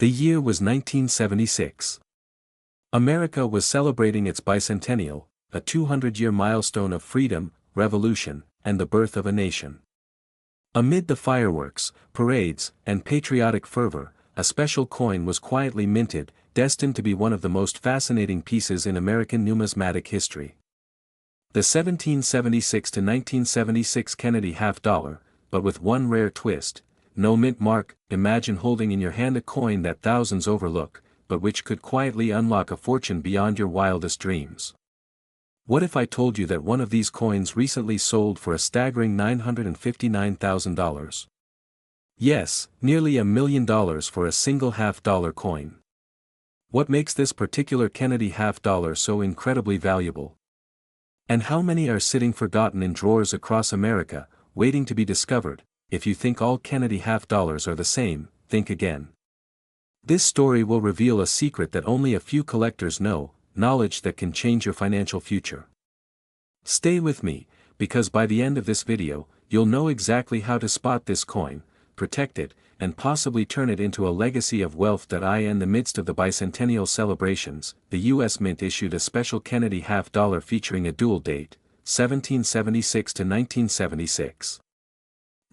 The year was 1976. America was celebrating its bicentennial, a 200-year milestone of freedom, revolution, and the birth of a nation. Amid the fireworks, parades, and patriotic fervor, a special coin was quietly minted, destined to be one of the most fascinating pieces in American numismatic history. The 1776 to 1976 Kennedy half-dollar, but with one rare twist: no mint mark. Imagine holding in your hand a coin that thousands overlook, but which could quietly unlock a fortune beyond your wildest dreams. What if I told you that one of these coins recently sold for a staggering $959,000? Yes, nearly $1 million for a single half-dollar coin. What makes this particular Kennedy half-dollar so incredibly valuable? And how many are sitting forgotten in drawers across America, waiting to be discovered? If you think all Kennedy half-dollars are the same, think again. This story will reveal a secret that only a few collectors know, knowledge that can change your financial future. Stay with me, because by the end of this video, you'll know exactly how to spot this coin, protect it, and possibly turn it into a legacy of wealth. In the midst of the bicentennial celebrations, the U.S. Mint issued a special Kennedy half-dollar featuring a dual date, 1776 to 1976.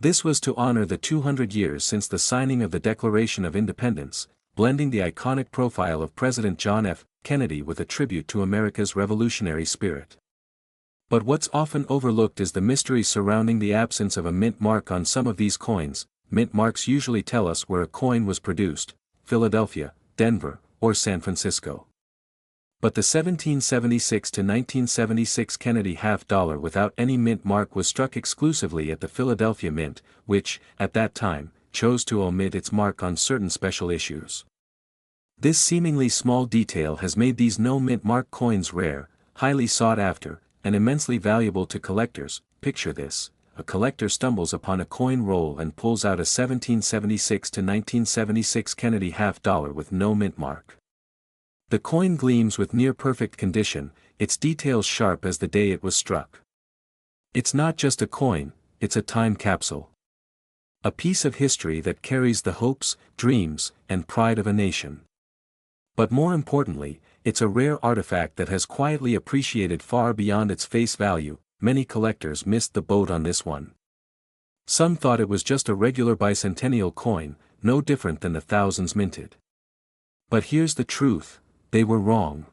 This was to honor the 200 years since the signing of the Declaration of Independence, blending the iconic profile of President John F. Kennedy with a tribute to America's revolutionary spirit. But what's often overlooked is the mystery surrounding the absence of a mint mark on some of these coins. Mint marks usually tell us where a coin was produced: Philadelphia, Denver, or San Francisco. But the 1776 to 1976 Kennedy half-dollar without any mint mark was struck exclusively at the Philadelphia Mint, which, at that time, chose to omit its mark on certain special issues. This seemingly small detail has made these no-mint mark coins rare, highly sought after, and immensely valuable to collectors. Picture this: a collector stumbles upon a coin roll and pulls out a 1776 to 1976 Kennedy half-dollar with no mint mark. The coin gleams with near-perfect condition, its details sharp as the day it was struck. It's not just a coin, it's a time capsule. A piece of history that carries the hopes, dreams, and pride of a nation. But more importantly, it's a rare artifact that has quietly appreciated far beyond its face value. Many collectors missed the boat on this one. Some thought it was just a regular bicentennial coin, no different than the thousands minted. But here's the truth: they were wrong.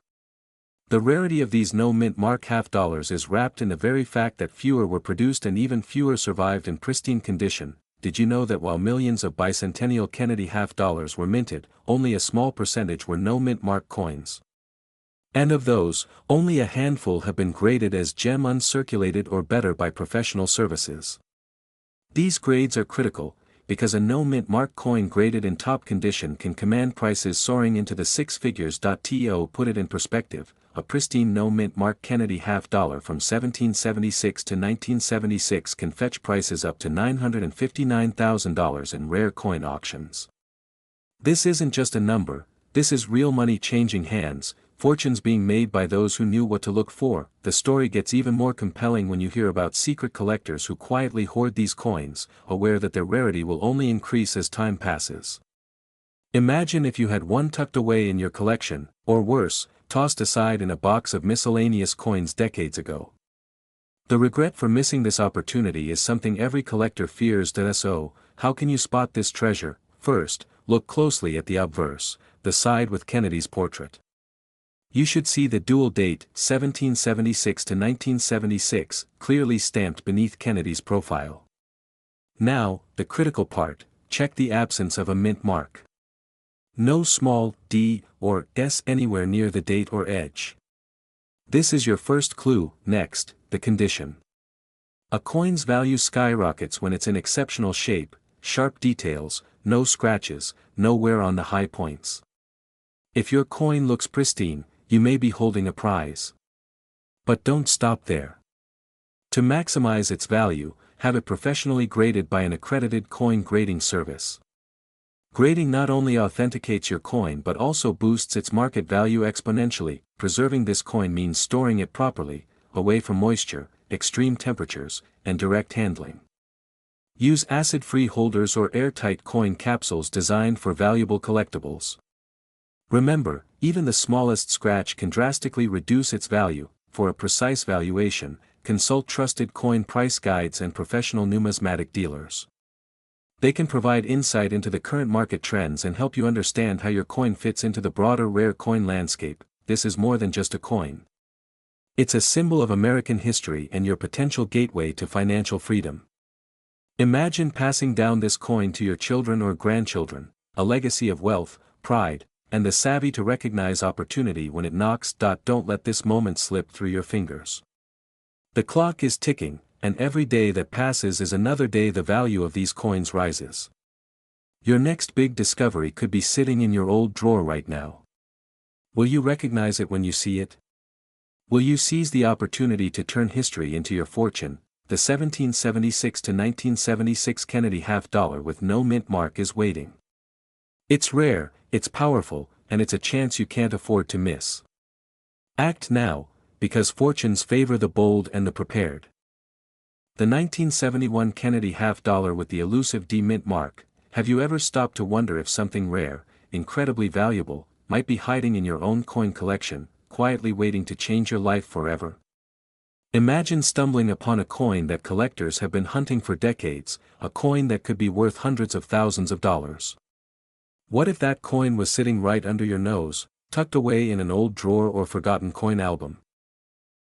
The rarity of these no-mint mark half-dollars is wrapped in the very fact that fewer were produced and even fewer survived in pristine condition. Did you know that while millions of bicentennial Kennedy half-dollars were minted, only a small percentage were no-mint mark coins? And of those, only a handful have been graded as gem uncirculated or better by professional services. These grades are critical, because a no-mint mark coin graded in top condition can command prices soaring into the six figures. To put it in perspective, a pristine no-mint mark Kennedy half-dollar from 1776 to 1976 can fetch prices up to $959,000 in rare coin auctions. This isn't just a number, this is real money changing hands, fortunes being made by those who knew what to look for. The story gets even more compelling when you hear about secret collectors who quietly hoard these coins, aware that their rarity will only increase as time passes. Imagine if you had one tucked away in your collection, or worse, tossed aside in a box of miscellaneous coins decades ago. The regret for missing this opportunity is something every collector fears. So, how can you spot this treasure? First, look closely at the obverse, the side with Kennedy's portrait. You should see the dual date, 1776 to 1976, clearly stamped beneath Kennedy's profile. Now, the critical part: check the absence of a mint mark. No small d or s anywhere near the date or edge. This is your first clue. Next, the condition. A coin's value skyrockets when it's in exceptional shape, sharp details, no scratches, no wear on the high points. If your coin looks pristine, you may be holding a prize. But don't stop there. To maximize its value, have it professionally graded by an accredited coin grading service. Grading not only authenticates your coin but also boosts its market value exponentially. Preserving this coin means storing it properly, away from moisture, extreme temperatures, and direct handling. Use acid-free holders or airtight coin capsules designed for valuable collectibles. Remember, even the smallest scratch can drastically reduce its value. For a precise valuation, consult trusted coin price guides and professional numismatic dealers. They can provide insight into the current market trends and help you understand how your coin fits into the broader rare coin landscape. This is more than just a coin. It's a symbol of American history and your potential gateway to financial freedom. Imagine passing down this coin to your children or grandchildren, a legacy of wealth, pride, and the savvy to recognize opportunity when it knocks. Don't let this moment slip through your fingers. The clock is ticking, and every day that passes is another day the value of these coins rises. Your next big discovery could be sitting in your old drawer right now. Will you recognize it when you see it? Will you seize the opportunity to turn history into your fortune? The 1776 to 1976 Kennedy half-dollar with no mint mark is waiting. It's rare, it's powerful, and it's a chance you can't afford to miss. Act now, because fortunes favor the bold and the prepared. The 1971 Kennedy half-dollar with the elusive D mint mark. Have you ever stopped to wonder if something rare, incredibly valuable, might be hiding in your own coin collection, quietly waiting to change your life forever? Imagine stumbling upon a coin that collectors have been hunting for decades, a coin that could be worth hundreds of thousands of dollars. What if that coin was sitting right under your nose, tucked away in an old drawer or forgotten coin album?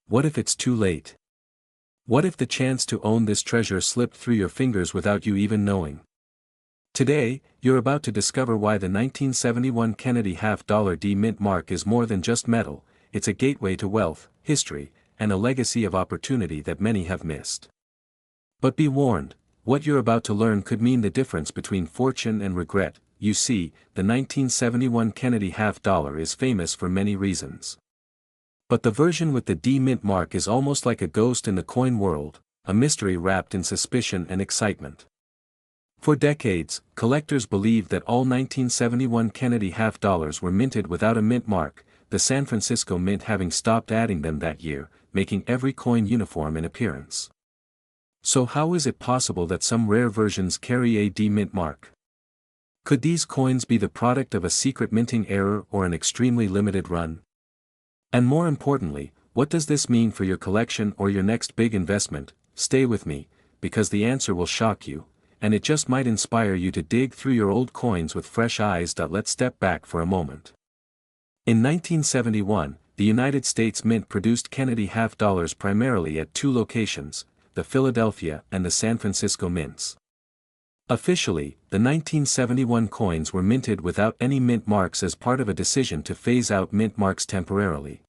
What if it's too late? What if the chance to own this treasure slipped through your fingers without you even knowing? Today, you're about to discover why the 1971 Kennedy half-dollar D mint mark is more than just metal. It's a gateway to wealth, history, and a legacy of opportunity that many have missed. But be warned, what you're about to learn could mean the difference between fortune and regret. You see, the 1971 Kennedy half-dollar is famous for many reasons. But the version with the D mint mark is almost like a ghost in the coin world, a mystery wrapped in suspicion and excitement. For decades, collectors believed that all 1971 Kennedy half-dollars were minted without a mint mark, the San Francisco Mint having stopped adding them that year, making every coin uniform in appearance. So how is it possible that some rare versions carry a D mint mark? Could these coins be the product of a secret minting error or an extremely limited run? And more importantly, what does this mean for your collection or your next big investment? Stay with me, because the answer will shock you, and it just might inspire you to dig through your old coins with fresh eyes. Let's step back for a moment. In 1971, the United States Mint produced Kennedy half-dollars primarily at two locations, the Philadelphia and the San Francisco Mints. Officially, the 1971 coins were minted without any mint marks as part of a decision to phase out mint marks temporarily.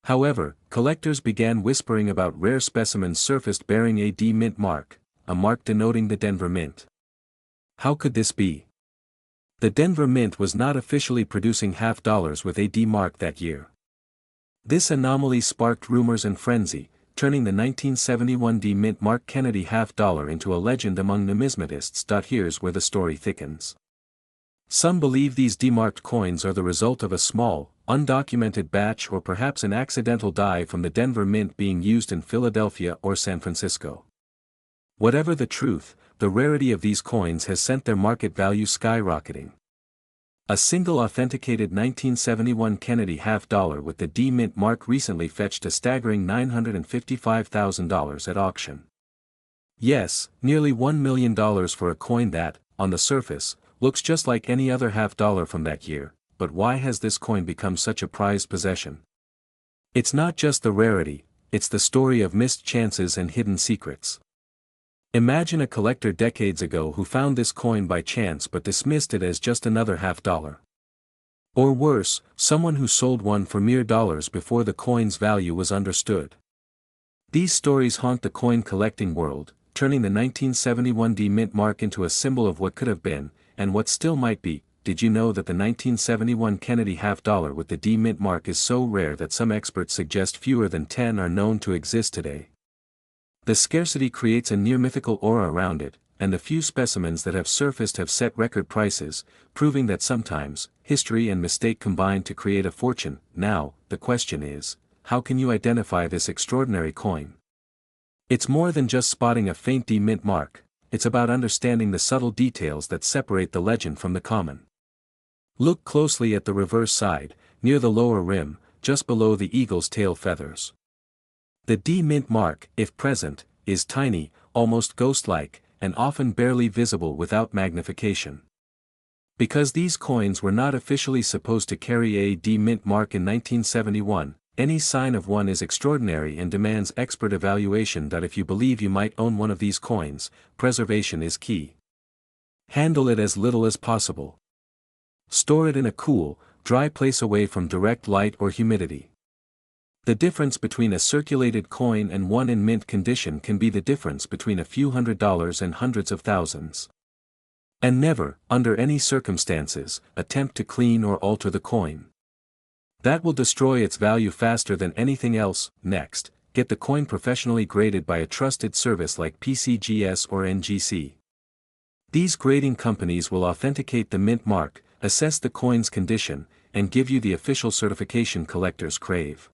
However, collectors began whispering about rare specimens surfaced bearing a D mint mark, a mark denoting the Denver Mint. How could this be? The Denver Mint was not officially producing half-dollars with a D mark that year. This anomaly sparked rumors and frenzy, turning the 1971 D mint mark Kennedy half-dollar into a legend among numismatists. Here's where the story thickens. Some believe these D-marked coins are the result of a small, undocumented batch or perhaps an accidental die from the Denver Mint being used in Philadelphia or San Francisco. Whatever the truth, the rarity of these coins has sent their market value skyrocketing. A single authenticated 1971 Kennedy half-dollar with the D mint mark recently fetched a staggering $955,000 at auction. Yes, nearly $1 million for a coin that, on the surface, looks just like any other half-dollar from that year. But why has this coin become such a prized possession? It's not just the rarity, it's the story of missed chances and hidden secrets. Imagine a collector decades ago who found this coin by chance but dismissed it as just another half-dollar. Or worse, someone who sold one for mere dollars before the coin's value was understood. These stories haunt the coin collecting world, turning the 1971 D mint mark into a symbol of what could have been, and what still might be. Did you know that the 1971 Kennedy half-dollar with the D mint mark is so rare that some experts suggest fewer than 10 are known to exist today? The scarcity creates a near-mythical aura around it, and the few specimens that have surfaced have set record prices, proving that sometimes, history and mistake combine to create a fortune. Now, the question is, how can you identify this extraordinary coin? It's more than just spotting a faint D mint mark. it's about understanding the subtle details that separate the legend from the common. Look closely at the reverse side, near the lower rim, just below the eagle's tail feathers. The D mint mark, if present, is tiny, almost ghost-like, and often barely visible without magnification. Because these coins were not officially supposed to carry a D mint mark in 1971, any sign of one is extraordinary and demands expert evaluation. If you believe you might own one of these coins, preservation is key. Handle it as little as possible. Store it in a cool, dry place away from direct light or humidity. The difference between a circulated coin and one in mint condition can be the difference between a few $100s and hundreds of thousands. And never, under any circumstances, attempt to clean or alter the coin. That will destroy its value faster than anything else. Next, get the coin professionally graded by a trusted service like PCGS or NGC. These grading companies will authenticate the mint mark, assess the coin's condition, and give you the official certification collectors crave.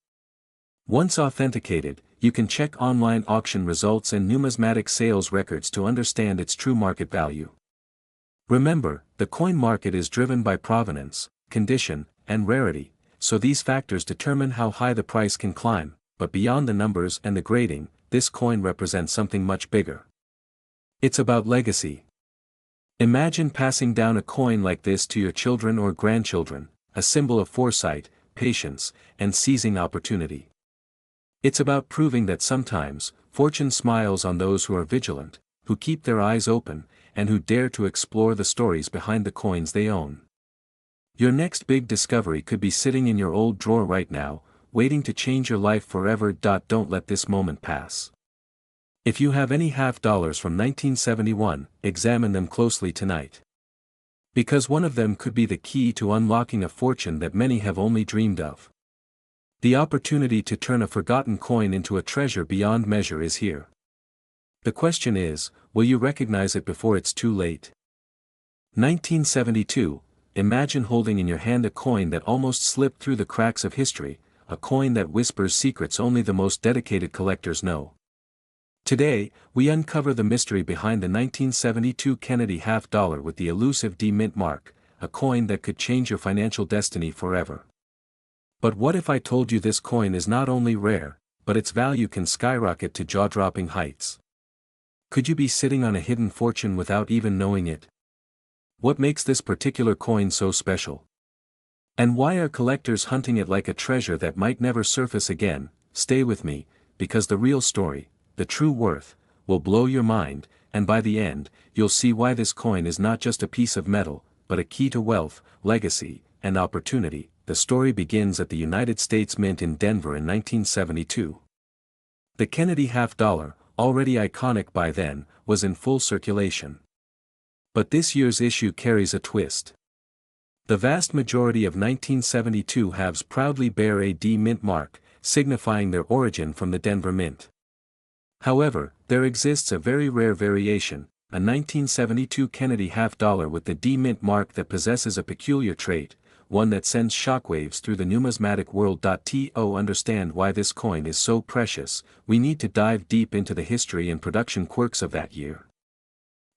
Once authenticated, you can check online auction results and numismatic sales records to understand its true market value. Remember, the coin market is driven by provenance, condition, and rarity, so these factors determine how high the price can climb, but beyond the numbers and the grading, this coin represents something much bigger. It's about legacy. Imagine passing down a coin like this to your children or grandchildren, a symbol of foresight, patience, and seizing opportunity. It's about proving that sometimes, fortune smiles on those who are vigilant, who keep their eyes open, and who dare to explore the stories behind the coins they own. Your next big discovery could be sitting in your old drawer right now, waiting to change your life forever. Don't let this moment pass. If you have any $50 from 1971, examine them closely tonight. Because one of them could be the key to unlocking a fortune that many have only dreamed of. The opportunity to turn a forgotten coin into a treasure beyond measure is here. The question is, will you recognize it before it's too late? 1972, imagine holding in your hand a coin that almost slipped through the cracks of history, a coin that whispers secrets only the most dedicated collectors know. Today, we uncover the mystery behind the 1972 Kennedy $50 with the elusive D mint mark, a coin that could change your financial destiny forever. But what if I told you this coin is not only rare, but its value can skyrocket to jaw-dropping heights? Could you be sitting on a hidden fortune without even knowing it? What makes this particular coin so special? And why are collectors hunting it like a treasure that might never surface again? Stay with me, because the real story, the true worth, will blow your mind, and by the end, you'll see why this coin is not just a piece of metal, but a key to wealth, legacy, and opportunity. The story begins at the United States Mint in Denver in 1972. The Kennedy $50, already iconic by then, was in full circulation. But this year's issue carries a twist. The vast majority of 1972 halves proudly bear a D mint mark, signifying their origin from the Denver Mint. However, there exists a very rare variation, a 1972 Kennedy $50 with the D mint mark that possesses a peculiar trait, one that sends shockwaves through the numismatic world. To understand why this coin is so precious, we need to dive deep into the history and production quirks of that year.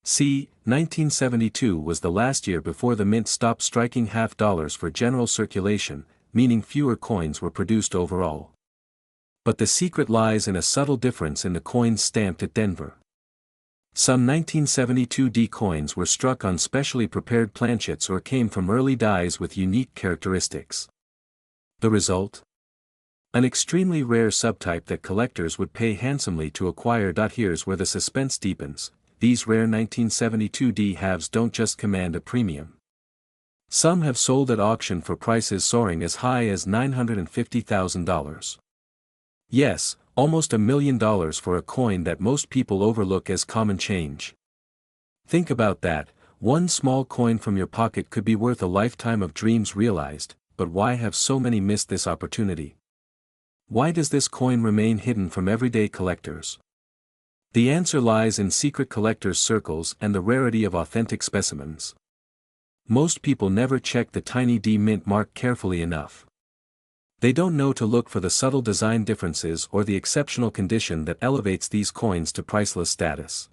See, 1972 was the last year before the mint stopped striking $50 for general circulation, meaning fewer coins were produced overall. But the secret lies in a subtle difference in the coins stamped at Denver. Some 1972 D coins were struck on specially prepared planchets or came from early dies with unique characteristics. The result? An extremely rare subtype that collectors would pay handsomely to acquire. Here's where the suspense deepens. These rare 1972 D halves don't just command a premium. Some have sold at auction for prices soaring as high as $950,000. Yes, almost $1 million for a coin that most people overlook as common change. Think about that, one small coin from your pocket could be worth a lifetime of dreams realized, but why have so many missed this opportunity? Why does this coin remain hidden from everyday collectors? The answer lies in secret collectors' circles and the rarity of authentic specimens. Most people never check the tiny D mint mark carefully enough. They don't know to look for the subtle design differences or the exceptional condition that elevates these coins to priceless status.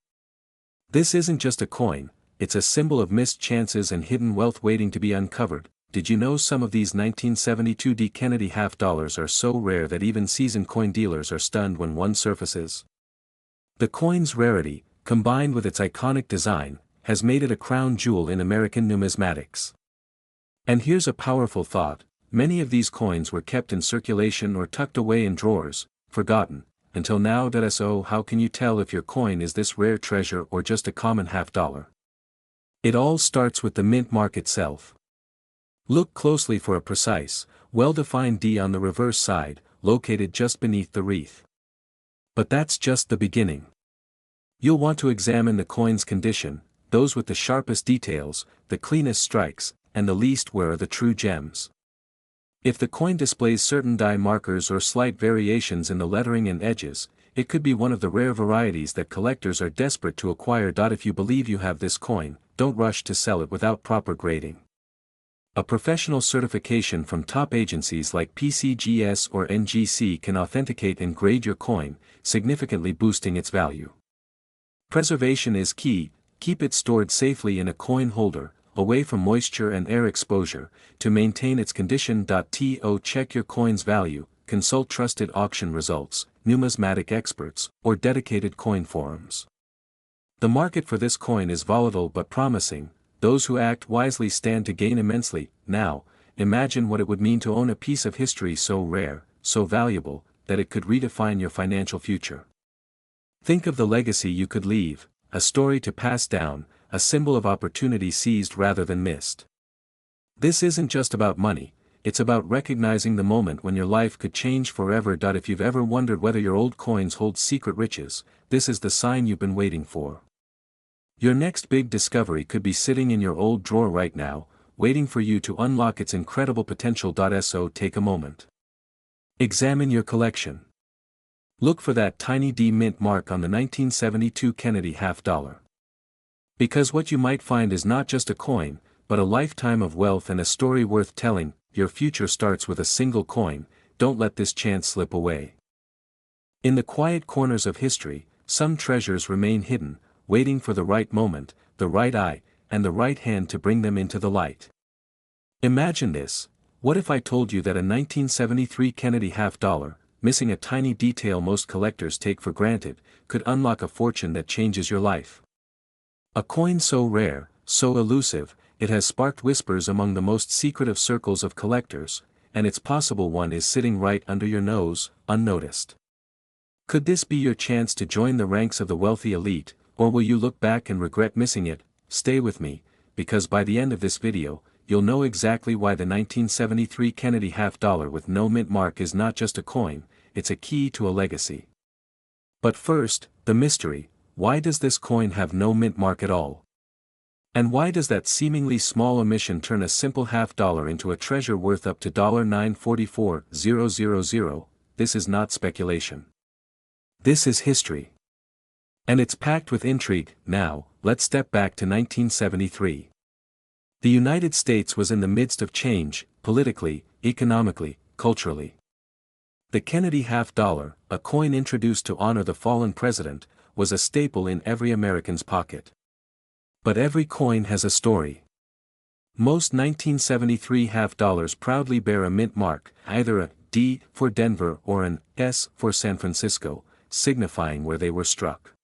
This isn't just a coin, it's a symbol of missed chances and hidden wealth waiting to be uncovered. Did you know some of these 1972 D. Kennedy half dollars are so rare that even seasoned coin dealers are stunned when one surfaces? The coin's rarity, combined with its iconic design, has made it a crown jewel in American numismatics. And here's a powerful thought: many of these coins were kept in circulation or tucked away in drawers, forgotten, until now. So how can you tell if your coin is this rare treasure or just a common half dollar? It all starts with the mint mark itself. Look closely for a precise, well-defined D on the reverse side, located just beneath the wreath. But that's just the beginning. You'll want to examine the coin's condition, those with the sharpest details, the cleanest strikes, and the least wear are the true gems. If the coin displays certain die markers or slight variations in the lettering and edges, it could be one of the rare varieties that collectors are desperate to acquire. If you believe you have this coin, don't rush to sell it without proper grading. A professional certification from top agencies like PCGS or NGC can authenticate and grade your coin, significantly boosting its value. Preservation is key. Keep it stored safely in a coin holder, away from moisture and air exposure, to maintain its condition. Check your coin's value, consult trusted auction results, numismatic experts, or dedicated coin forums. The market for this coin is volatile but promising. Those who act wisely stand to gain immensely. Now, imagine what it would mean to own a piece of history so rare, so valuable, that it could redefine your financial future. Think of the legacy you could leave, a story to pass down, a symbol of opportunity seized rather than missed. This isn't just about money, it's about recognizing the moment when your life could change forever. If you've ever wondered whether your old coins hold secret riches, this is the sign you've been waiting for. Your next big discovery could be sitting in your old drawer right now, waiting for you to unlock its incredible potential. So take a moment. Examine your collection. Look for that tiny D mint mark on the 1972 Kennedy half dollar. Because what you might find is not just a coin, but a lifetime of wealth and a story worth telling. Your future starts with a single coin. Don't let this chance slip away. In the quiet corners of history, some treasures remain hidden, waiting for the right moment, the right eye, and the right hand to bring them into the light. Imagine this: what if I told you that a 1973 Kennedy half dollar, missing a tiny detail most collectors take for granted, could unlock a fortune that changes your life? A coin so rare, so elusive, it has sparked whispers among the most secretive circles of collectors, and its possible one is sitting right under your nose, unnoticed. Could this be your chance to join the ranks of the wealthy elite, or will you look back and regret missing it? Stay with me, because by the end of this video, you'll know exactly why the 1973 Kennedy half dollar with no mint mark is not just a coin, it's a key to a legacy. But first, the mystery: why does this coin have no mint mark at all? And why does that seemingly small omission turn a simple half dollar into a treasure worth up to $944,000? This is not speculation. This is history. And it's packed with intrigue. Now, let's step back to 1973. The United States was in the midst of change, politically, economically, culturally. The Kennedy half dollar, a coin introduced to honor the fallen president, was a staple in every American's pocket. But every coin has a story. Most 1973 half dollars proudly bear a mint mark, either a D for Denver or an S for San Francisco, signifying where they were struck.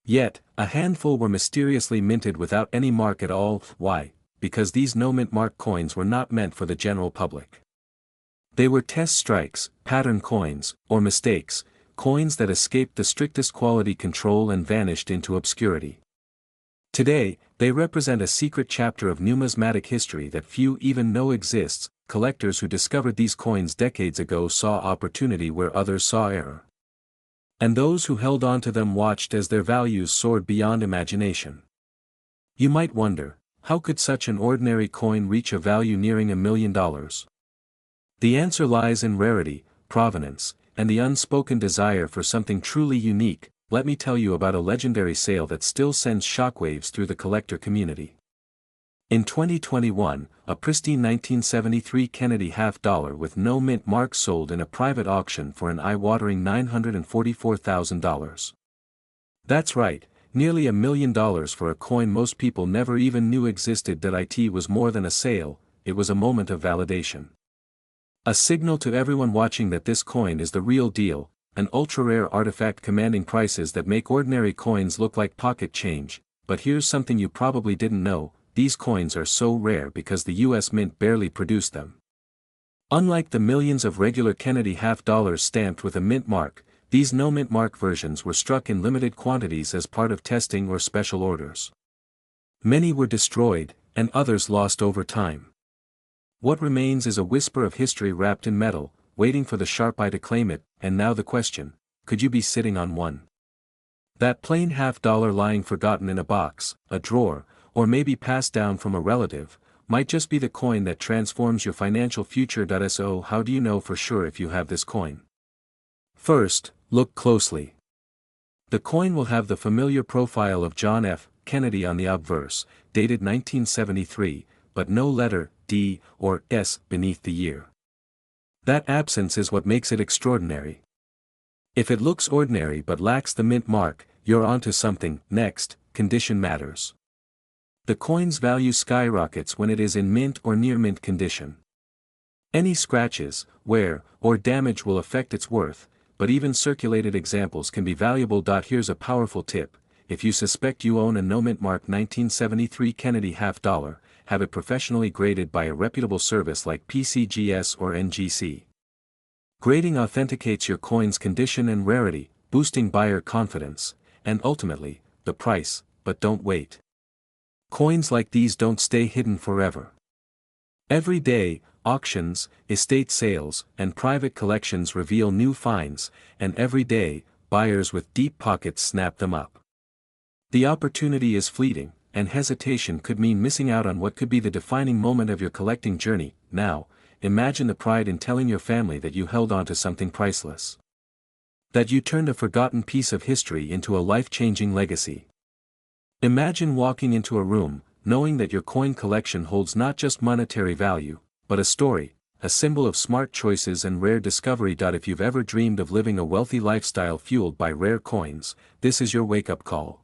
Yet, a handful were mysteriously minted without any mark at all. Why? Because these no-mint mark coins were not meant for the general public. They were test strikes, pattern coins, or mistakes, coins that escaped the strictest quality control and vanished into obscurity. Today, they represent a secret chapter of numismatic history that few even know exists. Collectors who discovered these coins decades ago saw opportunity where others saw error. And those who held on to them watched as their values soared beyond imagination. You might wonder, how could such an ordinary coin reach a value nearing $1 million? The answer lies in rarity, provenance, and the unspoken desire for something truly unique. Let me tell you about a legendary sale that still sends shockwaves through the collector community. In 2021, a pristine 1973 Kennedy half dollar with no mint mark sold in a private auction for an eye-watering $944,000. That's right, Nearly $1 million for a coin most people never even knew existed. It was more than a sale, it was a moment of validation. A signal to everyone watching that this coin is the real deal, an ultra-rare artifact commanding prices that make ordinary coins look like pocket change. But here's something you probably didn't know, these coins are so rare because the US Mint barely produced them. Unlike the millions of regular Kennedy half-dollars stamped with a mint mark, these no-mint mark versions were struck in limited quantities as part of testing or special orders. Many were destroyed, and others lost over time. What remains is a whisper of history wrapped in metal, waiting for the sharp eye to claim it. And now the question, could you be sitting on one? That plain half-dollar lying forgotten in a box, a drawer, or maybe passed down from a relative, might just be the coin that transforms your financial future. So how do you know for sure if you have this coin? First, look closely. The coin will have the familiar profile of John F. Kennedy on the obverse, dated 1973, but no letter D or S beneath the year. That absence is what makes it extraordinary. If it looks ordinary but lacks the mint mark, you're onto something. Next, condition matters. The coin's value skyrockets when it is in mint or near mint condition. Any scratches, wear, or damage will affect its worth, but even circulated examples can be valuable. Here's a powerful tip: if you suspect you own a no-mint mark 1973 Kennedy half-dollar, have it professionally graded by a reputable service like PCGS or NGC. Grading authenticates your coin's condition and rarity, boosting buyer confidence, and ultimately, the price. But don't wait. Coins like these don't stay hidden forever. Every day, auctions, estate sales, and private collections reveal new finds, and every day, buyers with deep pockets snap them up. The opportunity is fleeting, and hesitation could mean missing out on what could be the defining moment of your collecting journey. Now, imagine the pride in telling your family that you held on to something priceless. That you turned a forgotten piece of history into a life-changing legacy. Imagine walking into a room, knowing that your coin collection holds not just monetary value, but a story, a symbol of smart choices and rare discovery. If you've ever dreamed of living a wealthy lifestyle fueled by rare coins, this is your wake-up call.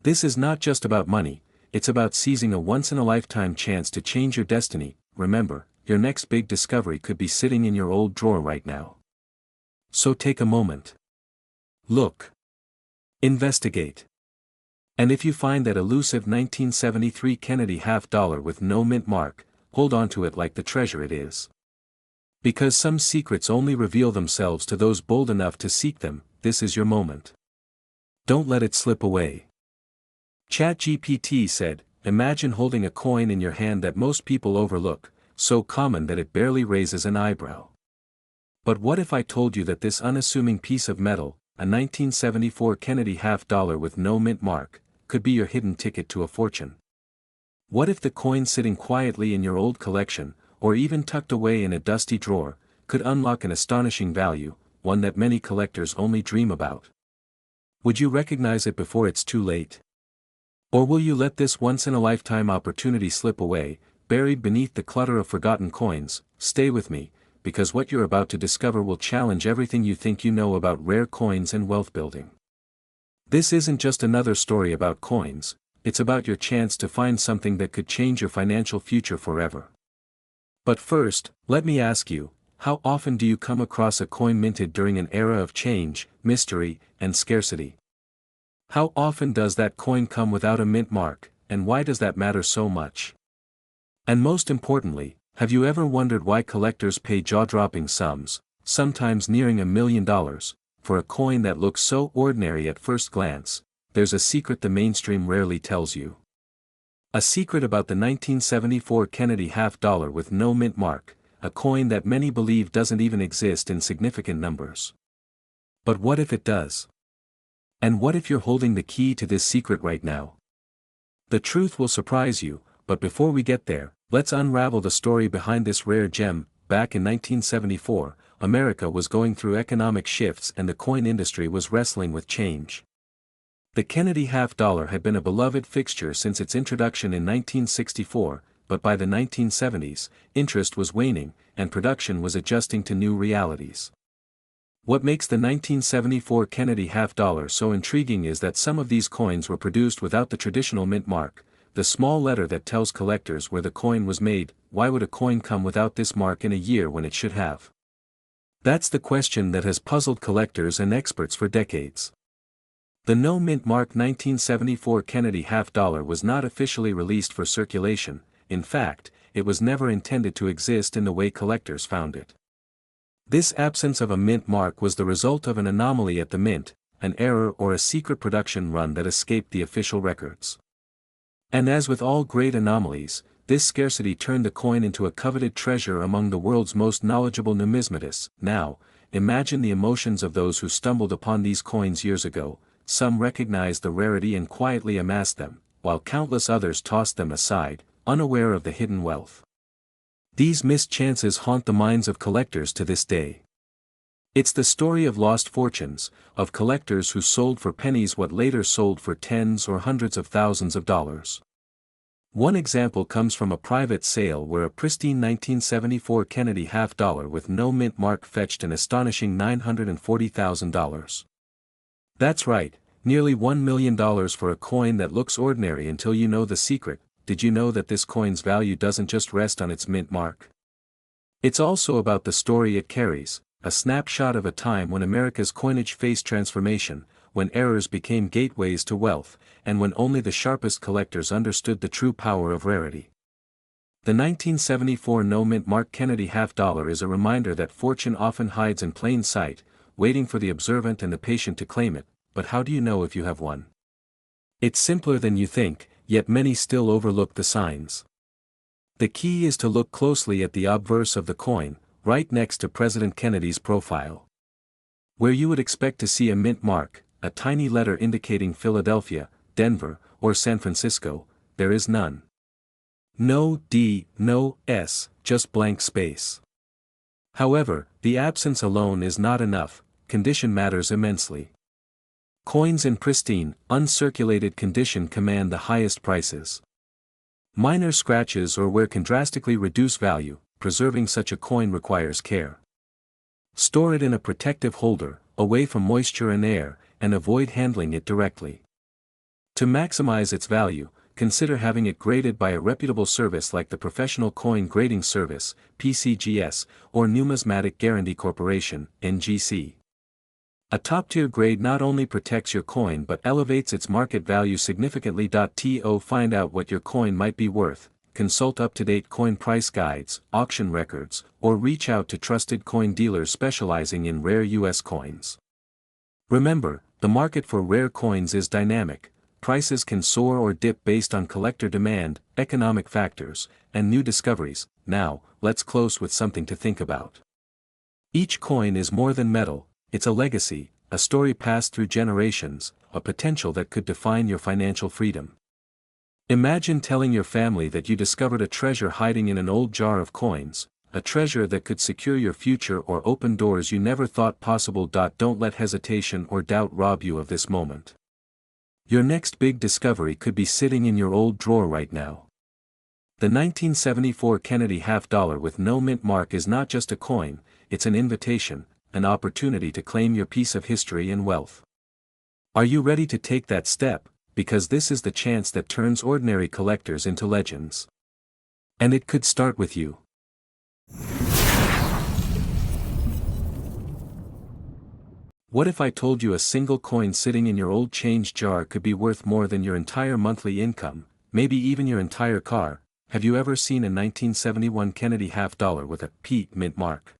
This is not just about money, it's about seizing a once-in-a-lifetime chance to change your destiny. Remember, your next big discovery could be sitting in your old drawer right now. So take a moment. Look. Investigate. And if you find that elusive 1973 Kennedy half-dollar with no mint mark, hold on to it like the treasure it is. Because some secrets only reveal themselves to those bold enough to seek them. This is your moment. Don't let it slip away. ChatGPT said, imagine holding a coin in your hand that most people overlook, so common that it barely raises an eyebrow. But what if I told you that this unassuming piece of metal, a 1974 Kennedy half-dollar with no mint mark, could be your hidden ticket to a fortune? What if the coin sitting quietly in your old collection, or even tucked away in a dusty drawer, could unlock an astonishing value, one that many collectors only dream about? Would you recognize it before it's too late? Or will you let this once-in-a-lifetime opportunity slip away, buried beneath the clutter of forgotten coins? Stay with me, because what you're about to discover will challenge everything you think you know about rare coins and wealth building. This isn't just another story about coins, it's about your chance to find something that could change your financial future forever. But first, let me ask you, how often do you come across a coin minted during an era of change, mystery, and scarcity? How often does that coin come without a mint mark, and why does that matter so much? And most importantly, have you ever wondered why collectors pay jaw-dropping sums, sometimes nearing $1 million, for a coin that looks so ordinary at first glance? There's a secret the mainstream rarely tells you. A secret about the 1974 Kennedy half-dollar with no mint mark, a coin that many believe doesn't even exist in significant numbers. But what if it does? And what if you're holding the key to this secret right now? The truth will surprise you, but before we get there, let's unravel the story behind this rare gem. Back in 1974, America was going through economic shifts and the coin industry was wrestling with change. The Kennedy half-dollar had been a beloved fixture since its introduction in 1964, but by the 1970s, interest was waning, and production was adjusting to new realities. What makes the 1974 Kennedy half-dollar so intriguing is that some of these coins were produced without the traditional mint mark, the small letter that tells collectors where the coin was made. Why would a coin come without this mark in a year when it should have? That's the question that has puzzled collectors and experts for decades. The no mint mark 1974 Kennedy half-dollar was not officially released for circulation. In fact, it was never intended to exist in the way collectors found it. This absence of a mint mark was the result of an anomaly at the mint, an error or a secret production run that escaped the official records. And as with all great anomalies, this scarcity turned the coin into a coveted treasure among the world's most knowledgeable numismatists. Now, imagine the emotions of those who stumbled upon these coins years ago. Some recognized the rarity and quietly amassed them, while countless others tossed them aside, unaware of the hidden wealth. These missed chances haunt the minds of collectors to this day. It's the story of lost fortunes, of collectors who sold for pennies what later sold for tens or hundreds of thousands of dollars. One example comes from a private sale where a pristine 1974 Kennedy half-dollar with no mint mark fetched an astonishing $940,000. That's right, nearly $1 million for a coin that looks ordinary until you know the secret. Did you know that this coin's value doesn't just rest on its mint mark? It's also about the story it carries, a snapshot of a time when America's coinage faced transformation, when errors became gateways to wealth, and when only the sharpest collectors understood the true power of rarity. The 1974 no-mint mark Kennedy half-dollar is a reminder that fortune often hides in plain sight, waiting for the observant and the patient to claim it. But how do you know if you have one? It's simpler than you think, yet many still overlook the signs. The key is to look closely at the obverse of the coin, right next to President Kennedy's profile. Where you would expect to see a mint mark, a tiny letter indicating Philadelphia, Denver, or San Francisco, there is none. No D, no S, just blank space. However, the absence alone is not enough, condition matters immensely. Coins in pristine, uncirculated condition command the highest prices. Minor scratches or wear can drastically reduce value. Preserving such a coin requires care. Store it in a protective holder, away from moisture and air, and avoid handling it directly. To maximize its value, consider having it graded by a reputable service like the Professional Coin Grading Service, PCGS, or Numismatic Guarantee Corporation, NGC. A top-tier grade not only protects your coin but elevates its market value significantly. To find out what your coin might be worth, consult up-to-date coin price guides, auction records, or reach out to trusted coin dealers specializing in rare U.S. coins. Remember, the market for rare coins is dynamic. Prices can soar or dip based on collector demand, economic factors, and new discoveries. Now, let's close with something to think about. Each coin is more than metal. It's a legacy, a story passed through generations, a potential that could define your financial freedom. Imagine telling your family that you discovered a treasure hiding in an old jar of coins, a treasure that could secure your future or open doors you never thought possible. Don't let hesitation or doubt rob you of this moment. Your next big discovery could be sitting in your old drawer right now. The 1974 Kennedy half-dollar with no mint mark is not just a coin, it's an invitation, an opportunity to claim your piece of history and wealth. Are you ready to take that step? Because this is the chance that turns ordinary collectors into legends. And it could start with you. What if I told you a single coin sitting in your old change jar could be worth more than your entire monthly income, maybe even your entire car? Have you ever seen a 1971 Kennedy half-dollar with a P mint mark?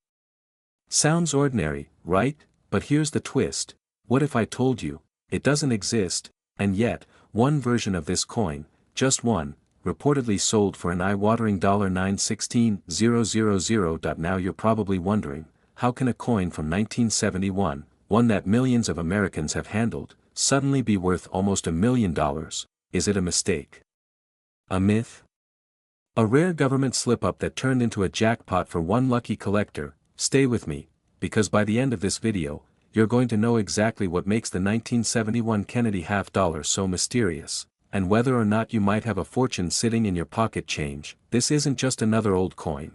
Sounds ordinary, right? But here's the twist. What if I told you, it doesn't exist, and yet, one version of this coin, just one, reportedly sold for an eye-watering $916,000. Now you're probably wondering, how can a coin from 1971, one that millions of Americans have handled, suddenly be worth almost $1 million? Is it a mistake? A myth? A rare government slip-up that turned into a jackpot for one lucky collector? Stay with me, because by the end of this video, you're going to know exactly what makes the 1971 Kennedy half-dollar so mysterious, and whether or not you might have a fortune sitting in your pocket change. This isn't just another old coin.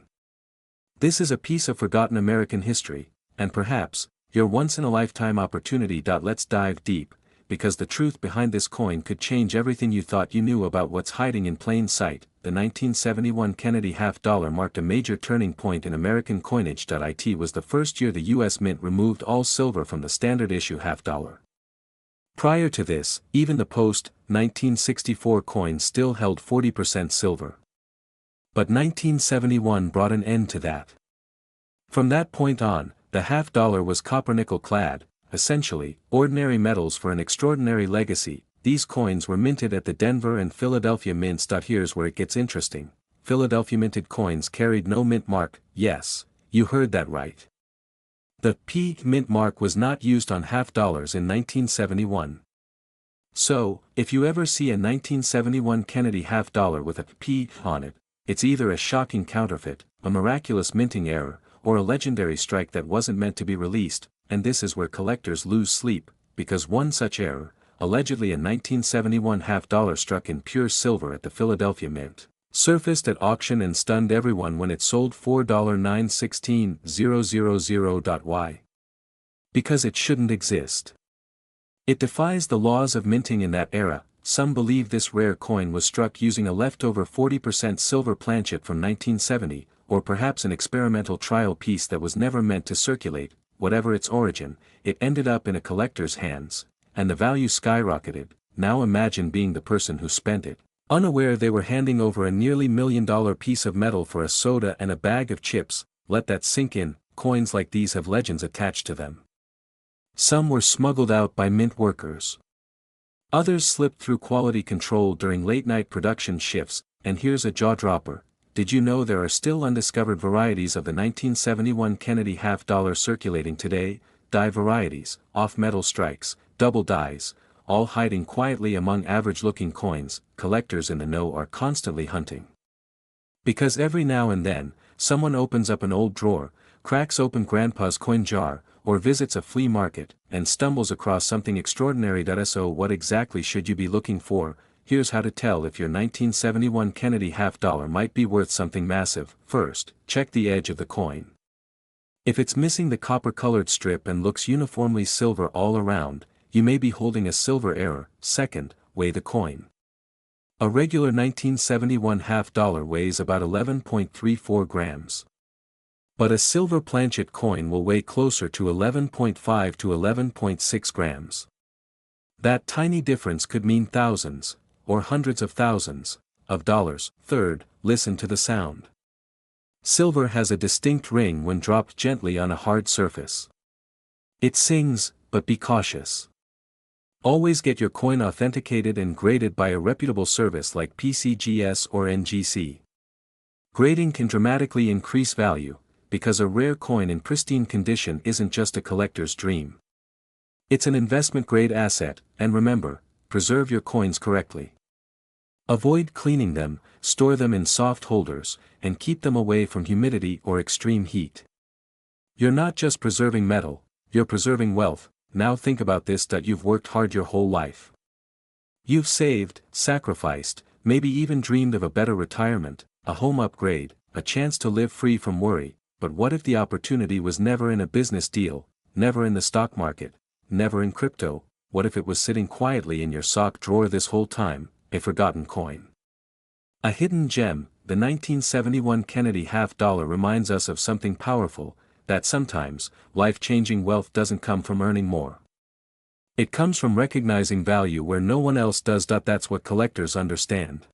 This is a piece of forgotten American history, and perhaps, Your once-in-a-lifetime opportunity. Let's dive deep, because the truth behind this coin could change everything you thought you knew about what's hiding in plain sight. The 1971 Kennedy half-dollar marked a major turning point in American coinage. It was the first year the U.S. Mint removed all silver from the standard issue half-dollar. Prior to this, even the post-1964 coin still held 40% silver. But 1971 brought an end to that. From that point on, the half-dollar was copper-nickel clad, essentially, ordinary metals for an extraordinary legacy. These coins were minted at the Denver and Philadelphia mints. Here's where it gets interesting. Philadelphia minted coins carried no mint mark. Yes, you heard that right. The P mint mark was not used on half-dollars in 1971. So, if you ever see a 1971 Kennedy half-dollar with a P on it, it's either a shocking counterfeit, a miraculous minting error, or a legendary strike that wasn't meant to be released. And this is where collectors lose sleep, because one such error, allegedly a 1971 half-dollar struck in pure silver at the Philadelphia Mint, surfaced at auction and stunned everyone when it sold $4,916,000. Why? Because it shouldn't exist. It defies the laws of minting in that era. Some believe this rare coin was struck using a leftover 40% silver planchet from 1970, or perhaps an experimental trial piece that was never meant to circulate. Whatever its origin, it ended up in a collector's hands, and the value skyrocketed. Now imagine being the person who spent it, unaware they were handing over a nearly $1 million piece of metal for a soda and a bag of chips. Let that sink in. Coins like these have legends attached to them. Some were smuggled out by mint workers. Others slipped through quality control during late-night production shifts. And here's a jaw-dropper. Did you know there are still undiscovered varieties of the 1971 Kennedy half-dollar circulating today? Die varieties, off-metal strikes, double dies, all hiding quietly among average-looking coins. Collectors in the know are constantly hunting. Because every now and then, someone opens up an old drawer, cracks open Grandpa's coin jar, or visits a flea market, and stumbles across something extraordinary. So what exactly should you be looking for? Here's how to tell if your 1971 Kennedy half-dollar might be worth something massive. First, check the edge of the coin. If it's missing the copper-colored strip and looks uniformly silver all around, you may be holding a silver error. Second, weigh the coin. A regular 1971 half-dollar weighs about 11.34 grams. But a silver planchet coin will weigh closer to 11.5 to 11.6 grams. That tiny difference could mean thousands, or hundreds of thousands, of dollars. Third, listen to the sound. Silver has a distinct ring when dropped gently on a hard surface. It sings, but be cautious. Always get your coin authenticated and graded by a reputable service like PCGS or NGC. Grading can dramatically increase value, because a rare coin in pristine condition isn't just a collector's dream. It's an investment-grade asset, and remember, preserve your coins correctly. Avoid cleaning them, store them in soft holders, and keep them away from humidity or extreme heat. You're not just preserving metal, you're preserving wealth. Now think about this: you've worked hard your whole life. You've saved, sacrificed, maybe even dreamed of a better retirement, a home upgrade, a chance to live free from worry. But what if the opportunity was never in a business deal, never in the stock market, never in crypto? What if it was sitting quietly in your sock drawer this whole time, a forgotten coin? A hidden gem. The 1971 Kennedy half-dollar reminds us of something powerful, that sometimes, life-changing wealth doesn't come from earning more. It comes from recognizing value where no one else does. That's what collectors understand.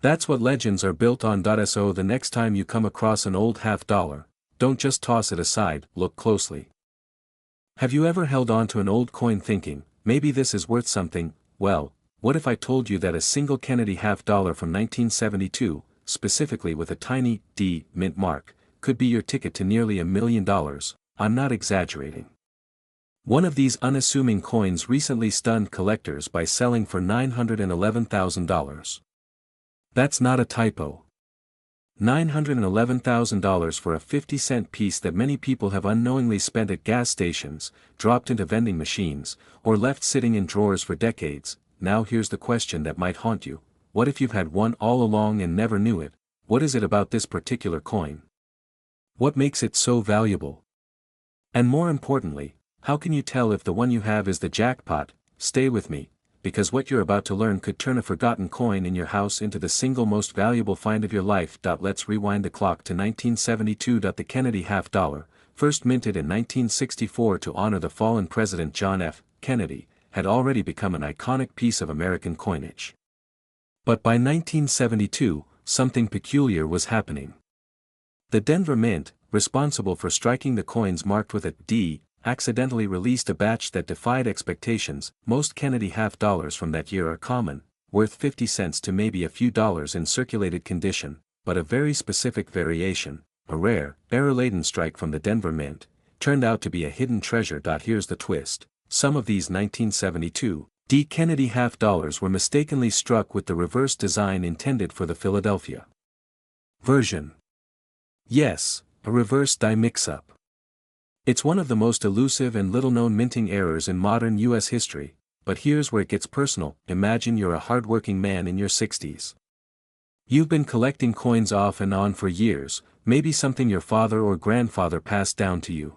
That's what legends are built on. So the next time you come across an old half-dollar, don't just toss it aside, look closely. Have you ever held on to an old coin thinking, maybe this is worth something? Well, what if I told you that a single Kennedy half-dollar from 1972, specifically with a tiny D mint mark, could be your ticket to nearly $1 million? I'm not exaggerating. One of these unassuming coins recently stunned collectors by selling for $911,000. That's not a typo. $911,000 for a 50-cent piece that many people have unknowingly spent at gas stations, dropped into vending machines, or left sitting in drawers for decades. Now here's the question that might haunt you: what if you've had one all along and never knew it? What is it about this particular coin? What makes it so valuable? And more importantly, how can you tell if the one you have is the jackpot? Stay with me, because what you're about to learn could turn a forgotten coin in your house into the single most valuable find of your life. Let's rewind the clock to 1972. The Kennedy half dollar, first minted in 1964 to honor the fallen President John F. Kennedy, had already become an iconic piece of American coinage. But by 1972, something peculiar was happening. The Denver Mint, responsible for striking the coins marked with a D, accidentally released a batch that defied expectations. Most Kennedy half dollars from that year are common, worth 50 cents to maybe a few dollars in circulated condition, but a very specific variation, a rare, error-laden strike from the Denver Mint, turned out to be a hidden treasure. Here's the twist: some of these 1972 D. Kennedy half dollars were mistakenly struck with the reverse design intended for the Philadelphia version. Yes, a reverse die mix-up. It's one of the most elusive and little-known minting errors in modern U.S. history, but here's where it gets personal. Imagine you're a hard-working man in your 60s. You've been collecting coins off and on for years, maybe something your father or grandfather passed down to you.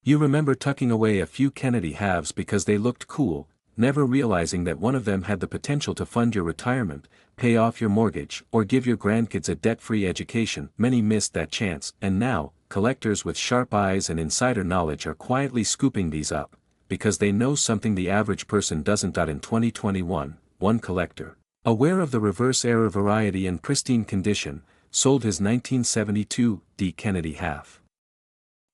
You remember tucking away a few Kennedy halves because they looked cool, never realizing that one of them had the potential to fund your retirement, pay off your mortgage, or give your grandkids a debt-free education. Many missed that chance, and now, collectors with sharp eyes and insider knowledge are quietly scooping these up, because they know something the average person doesn't. In 2021, one collector, aware of the reverse error variety in pristine condition, sold his 1972 D. Kennedy half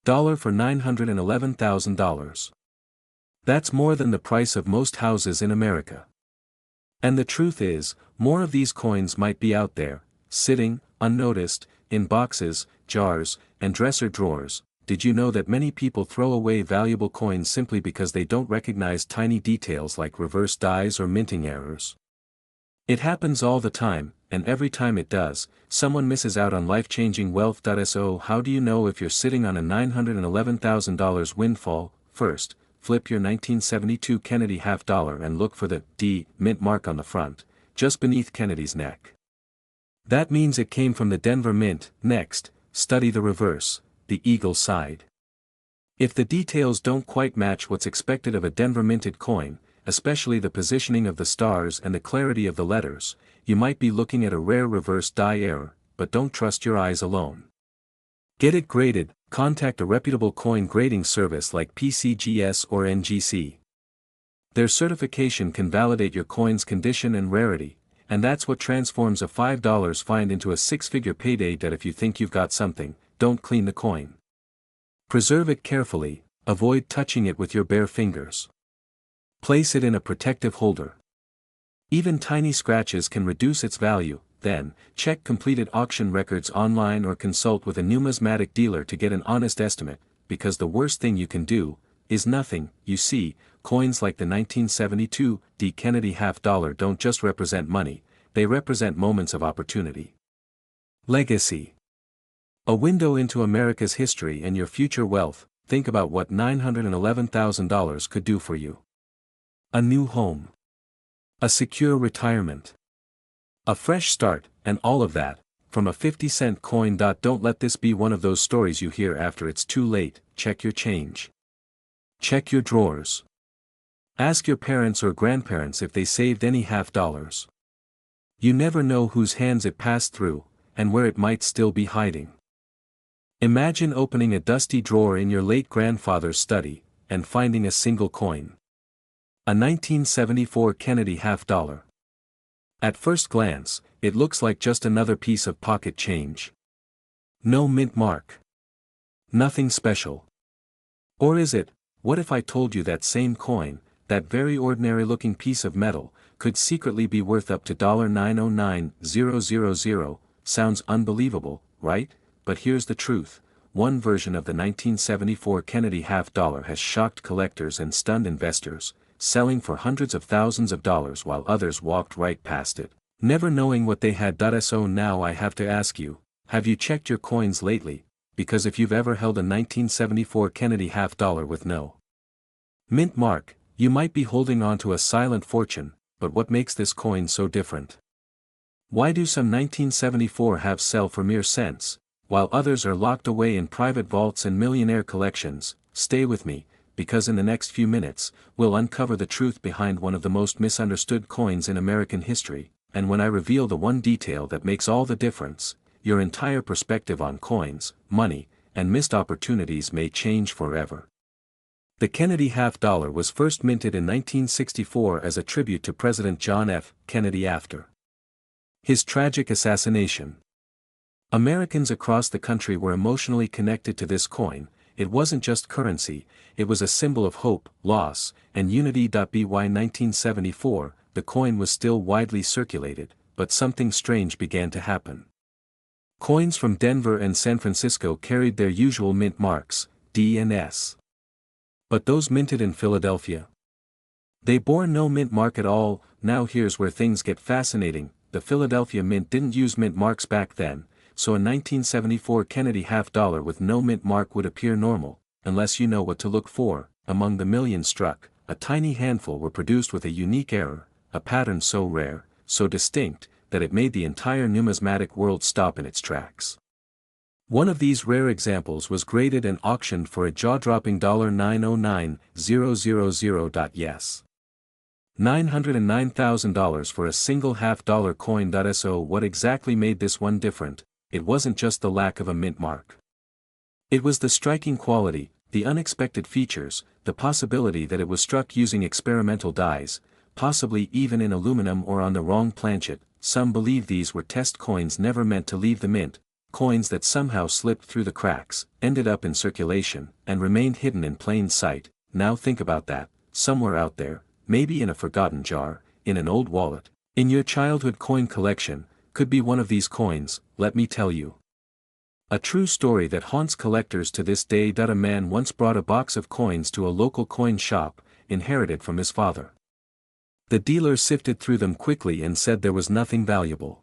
dollar for $911,000. That's more than the price of most houses in America. And the truth is, more of these coins might be out there, sitting, unnoticed, in boxes, jars, and dresser drawers. Did you know that many people throw away valuable coins simply because they don't recognize tiny details like reverse dies or minting errors? It happens all the time, and every time it does, someone misses out on life-changing wealth. So how do you know if you're sitting on a $911,000 windfall? First, flip your 1972 Kennedy half dollar and look for the D mint mark on the front, just beneath Kennedy's neck. That means it came from the Denver Mint. Next, study the reverse, the eagle side. If the details don't quite match what's expected of a Denver minted coin, especially the positioning of the stars and the clarity of the letters, you might be looking at a rare reverse die error. But don't trust your eyes alone. Get it graded. Contact a reputable coin grading service like PCGS or NGC. Their certification can validate your coin's condition and rarity, and that's what transforms a $5 find into a six-figure payday. If you think you've got something, don't clean the coin. Preserve it carefully, avoid touching it with your bare fingers. Place it in a protective holder. Even tiny scratches can reduce its value. Then, check completed auction records online or consult with a numismatic dealer to get an honest estimate, because the worst thing you can do is nothing. You see, coins like the 1972 D. Kennedy half dollar don't just represent money, they represent moments of opportunity. Legacy. A window into America's history and your future wealth. Think about what $911,000 could do for you. A new home. A secure retirement. A fresh start, and all of that, from a 50-cent coin. Don't let this be one of those stories you hear after it's too late. Check your change. Check your drawers. Ask your parents or grandparents if they saved any half dollars. You never know whose hands it passed through, and where it might still be hiding. Imagine opening a dusty drawer in your late grandfather's study, and finding a single coin. A 1974 Kennedy half dollar. At first glance, it looks like just another piece of pocket change. No mint mark. Nothing special. Or is it? What if I told you that same coin, that very ordinary-looking piece of metal, could secretly be worth up to $909,000? Sounds unbelievable, right? But here's the truth. One version of the 1974 Kennedy half dollar has shocked collectors and stunned investors, selling for hundreds of thousands of dollars while others walked right past it, never knowing what they had. So now I have to ask you, have you checked your coins lately? Because if you've ever held a 1974 Kennedy half dollar with no mint mark, you might be holding on to a silent fortune. But what makes this coin so different? Why do some 1974 halves sell for mere cents, while others are locked away in private vaults and millionaire collections? stay with me, because in the next few minutes, we'll uncover the truth behind one of the most misunderstood coins in American history, and when I reveal the one detail that makes all the difference, your entire perspective on coins, money, and missed opportunities may change forever. The Kennedy half-dollar was first minted in 1964 as a tribute to President John F. Kennedy after his tragic assassination. Americans across the country were emotionally connected to this coin. It wasn't just currency, it was a symbol of hope, loss, and unity. By 1974, the coin was still widely circulated, but something strange began to happen. Coins from Denver and San Francisco carried their usual mint marks, D and S. But those minted in Philadelphia? They bore no mint mark at all. Now here's where things get fascinating. The Philadelphia Mint didn't use mint marks back then, so a 1974 Kennedy half-dollar with no mint mark would appear normal, unless you know what to look for. Among the millions struck, a tiny handful were produced with a unique error, a pattern so rare, so distinct, that it made the entire numismatic world stop in its tracks. One of these rare examples was graded and auctioned for a jaw-dropping $909,000. Yes. $909,000 for a single half-dollar coin. So what exactly made this one different? It wasn't just the lack of a mint mark. It was the striking quality, the unexpected features, the possibility that it was struck using experimental dies, possibly even in aluminum or on the wrong planchet. Some believe these were test coins never meant to leave the mint, coins that somehow slipped through the cracks, ended up in circulation, and remained hidden in plain sight. Now think about that, somewhere out there, maybe in a forgotten jar, in an old wallet, in your childhood coin collection, could be one of these coins. Let me tell you a true story that haunts collectors to this day. A man once brought a box of coins to a local coin shop, inherited from his father. The dealer sifted through them quickly and said there was nothing valuable.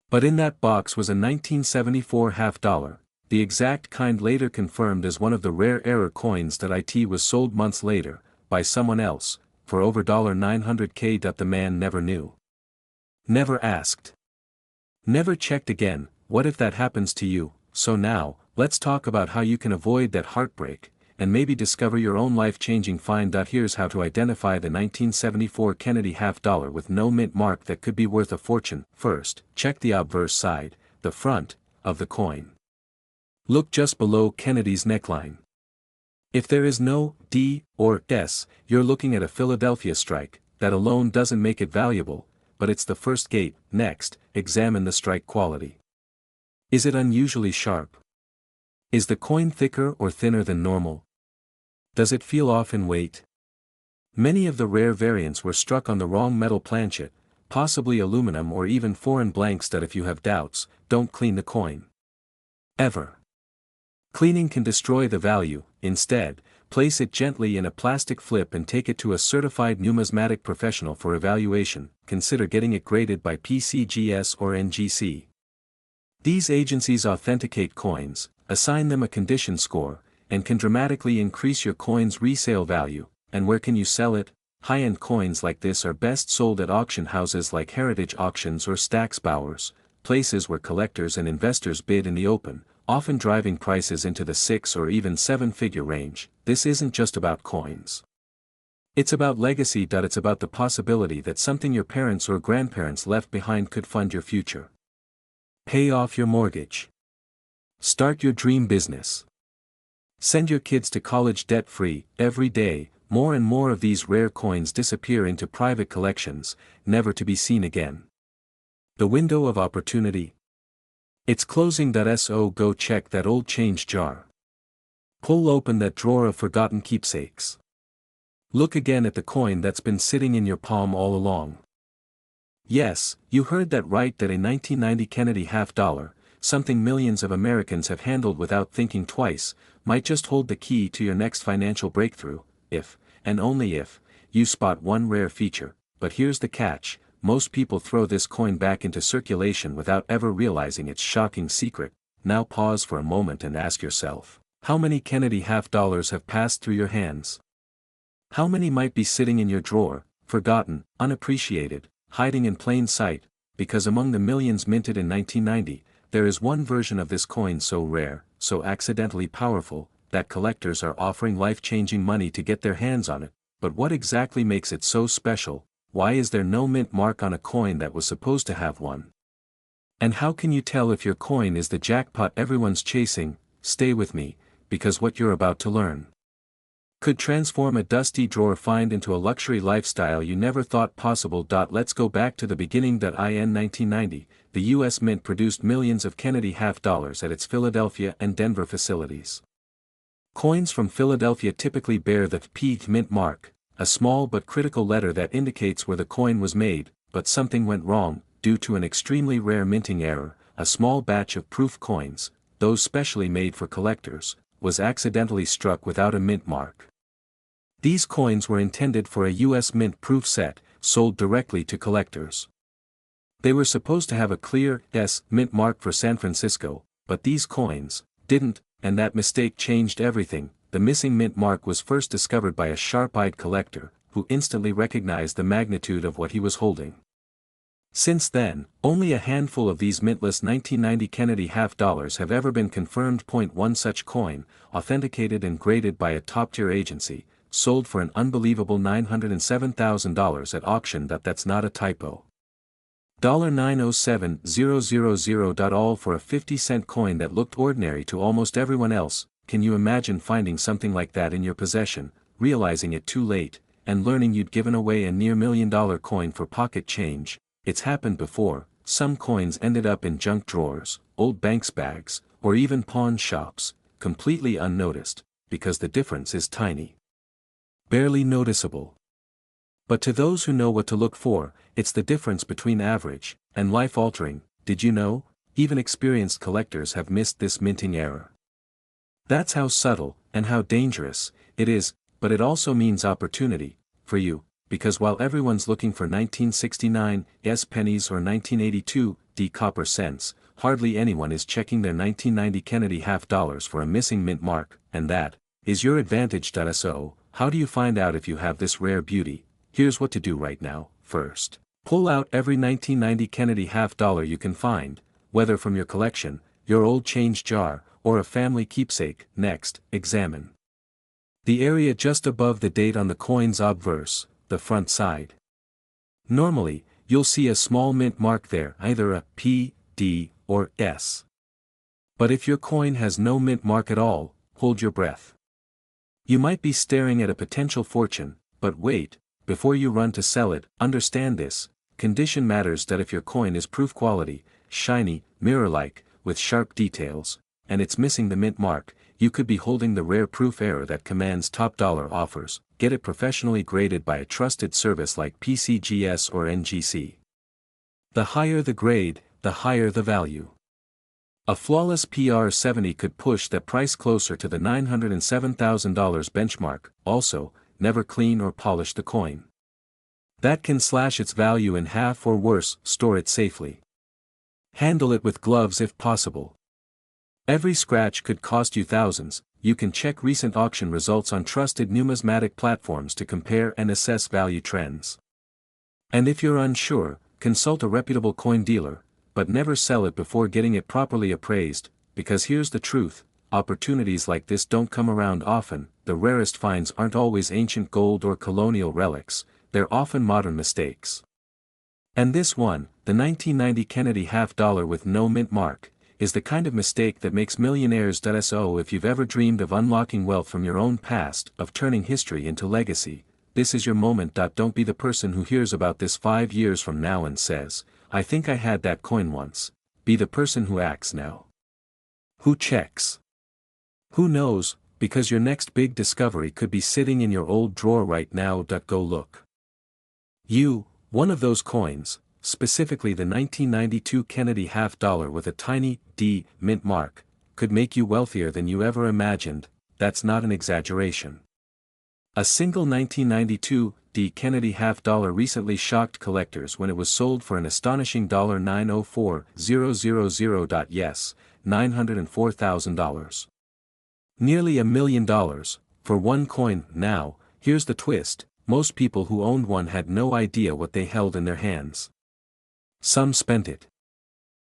But in that box was a 1974 half-dollar, the exact kind later confirmed as one of the rare error coins. It was sold months later, by someone else, for over $900K. The man never knew. Never asked. Never checked again. What if that happens to you? So now, let's talk about how you can avoid that heartbreak, and maybe discover your own life-changing find. Here's how to identify the 1974 Kennedy half-dollar with no mint mark that could be worth a fortune. First, check the obverse side, the front, of the coin. Look just below Kennedy's neckline. If there is no D or S, you're looking at a Philadelphia strike. That alone doesn't make it valuable, but it's the first gate. Next, examine the strike quality. Is it unusually sharp? Is the coin thicker or thinner than normal? Does it feel off in weight? Many of the rare variants were struck on the wrong metal planchet, possibly aluminum or even foreign blanks. If you have doubts, don't clean the coin. Ever. Cleaning can destroy the value. Instead, place it gently in a plastic flip and take it to a certified numismatic professional for evaluation. Consider getting it graded by PCGS or NGC. These agencies authenticate coins, assign them a condition score, and can dramatically increase your coin's resale value. And where can you sell it? High-end coins like this are best sold at auction houses like Heritage Auctions or Stack's Bowers, places where collectors and investors bid in the open, often driving prices into the 6 or even 7-figure range. This isn't just about coins. It's about legacy. It's about the possibility that something your parents or grandparents left behind could fund your future. Pay off your mortgage. Start your dream business. Send your kids to college debt-free. Every day, more and more of these rare coins disappear into private collections, never to be seen again. The window of opportunity. It's closing. So go check that old change jar. Pull open that drawer of forgotten keepsakes. Look again at the coin that's been sitting in your palm all along. Yes, you heard that right. A 1990 Kennedy half-dollar, something millions of Americans have handled without thinking twice, might just hold the key to your next financial breakthrough, if, and only if, you spot one rare feature. But here's the catch: most people throw this coin back into circulation without ever realizing its shocking secret. Now pause for a moment and ask yourself, how many Kennedy half-dollars have passed through your hands? How many might be sitting in your drawer, forgotten, unappreciated, hiding in plain sight? Because among the millions minted in 1990, there is one version of this coin so rare, so accidentally powerful, that collectors are offering life-changing money to get their hands on it, but what exactly makes it so special? Why is there no mint mark on a coin that was supposed to have one? And how can you tell if your coin is the jackpot everyone's chasing? Stay with me, because what you're about to learn could transform a dusty drawer find into a luxury lifestyle you never thought possible. Let's go back to the beginning. In 1990, the U.S. Mint produced millions of Kennedy half dollars at its Philadelphia and Denver facilities. Coins from Philadelphia typically bear the P mint mark, a small but critical letter that indicates where the coin was made, but something went wrong. Due to an extremely rare minting error, a small batch of proof coins, those specially made for collectors, was accidentally struck without a mint mark. These coins were intended for a U.S. Mint proof set, sold directly to collectors. They were supposed to have a clear S mint mark for San Francisco, but these coins didn't, and that mistake changed everything. The missing mint mark was first discovered by a sharp-eyed collector, who instantly recognized the magnitude of what he was holding. Since then, only a handful of these mintless 1990 Kennedy half dollars have ever been confirmed. One such coin, authenticated and graded by a top-tier agency, sold for an unbelievable $907,000 at auction. That's not a typo. $907,000. All for a 50-cent coin that looked ordinary to almost everyone else. Can you imagine finding something like that in your possession, realizing it too late, and learning you'd given away a near $1 million coin for pocket change? It's happened before. Some coins ended up in junk drawers, old banks' bags, or even pawn shops, completely unnoticed, because the difference is tiny. Barely noticeable. But to those who know what to look for, it's the difference between average and life-altering. Did you know? Even experienced collectors have missed this minting error. That's how subtle, and how dangerous, it is, but it also means opportunity, for you. Because while everyone's looking for 1969 pennies or 1982 copper cents, hardly anyone is checking their 1990 Kennedy half dollars for a missing mint mark, and that is your advantage. So, how do you find out if you have this rare beauty? Here's what to do right now. First, pull out every 1990 Kennedy half dollar you can find, whether from your collection, your old change jar, or a family keepsake. Next, examine the area just above the date on the coin's obverse, the front side. Normally, you'll see a small mint mark there, either a P, D, or S. But if your coin has no mint mark at all, hold your breath. You might be staring at a potential fortune, but wait, before you run to sell it, understand this: condition matters. If your coin is proof quality, shiny, mirror-like, with sharp details, and it's missing the mint mark, you could be holding the rare proof error that commands top dollar offers. Get it professionally graded by a trusted service like PCGS or NGC. The higher the grade, the higher the value. A flawless PR70 could push that price closer to the $907,000 benchmark. Also, never clean or polish the coin. That can slash its value in half or worse. Store it safely. Handle it with gloves if possible. Every scratch could cost you thousands. You can check recent auction results on trusted numismatic platforms to compare and assess value trends. And if you're unsure, consult a reputable coin dealer, but never sell it before getting it properly appraised, because here's the truth: opportunities like this don't come around often. The rarest finds aren't always ancient gold or colonial relics, they're often modern mistakes. And this one, the 1990 Kennedy half dollar with no mint mark, is the kind of mistake that makes millionaires. So if you've ever dreamed of unlocking wealth from your own past, of turning history into legacy, this is your moment. Don't be the person who hears about this 5 years from now and says, "I think I had that coin once." Be the person who acts now. Who checks. Who knows, because your next big discovery could be sitting in your old drawer right now. Go look. One of those coins, specifically the 1992 Kennedy half dollar with a tiny D mint mark, could make you wealthier than you ever imagined. That's not an exaggeration. A single 1992 D Kennedy half dollar recently shocked collectors when it was sold for an astonishing $904,000. Yes, $904,000. Nearly $1 million, for one coin. Now, here's the twist: most people who owned one had no idea what they held in their hands. Some spent it.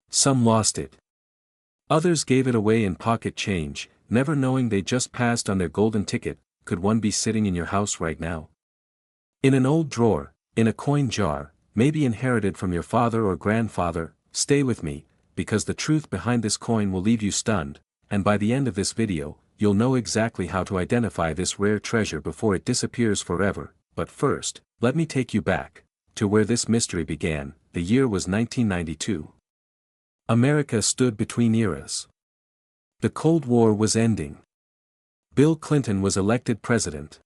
Some lost it. Others gave it away in pocket change, never knowing they just passed on their golden ticket. Could one be sitting in your house right now? In an old drawer, in a coin jar, maybe inherited from your father or grandfather. Stay with me, because the truth behind this coin will leave you stunned, and by the end of this video, you'll know exactly how to identify this rare treasure before it disappears forever. But first, let me take you back to where this mystery began. The year was 1992. America stood between eras. The Cold War was ending. Bill Clinton was elected president.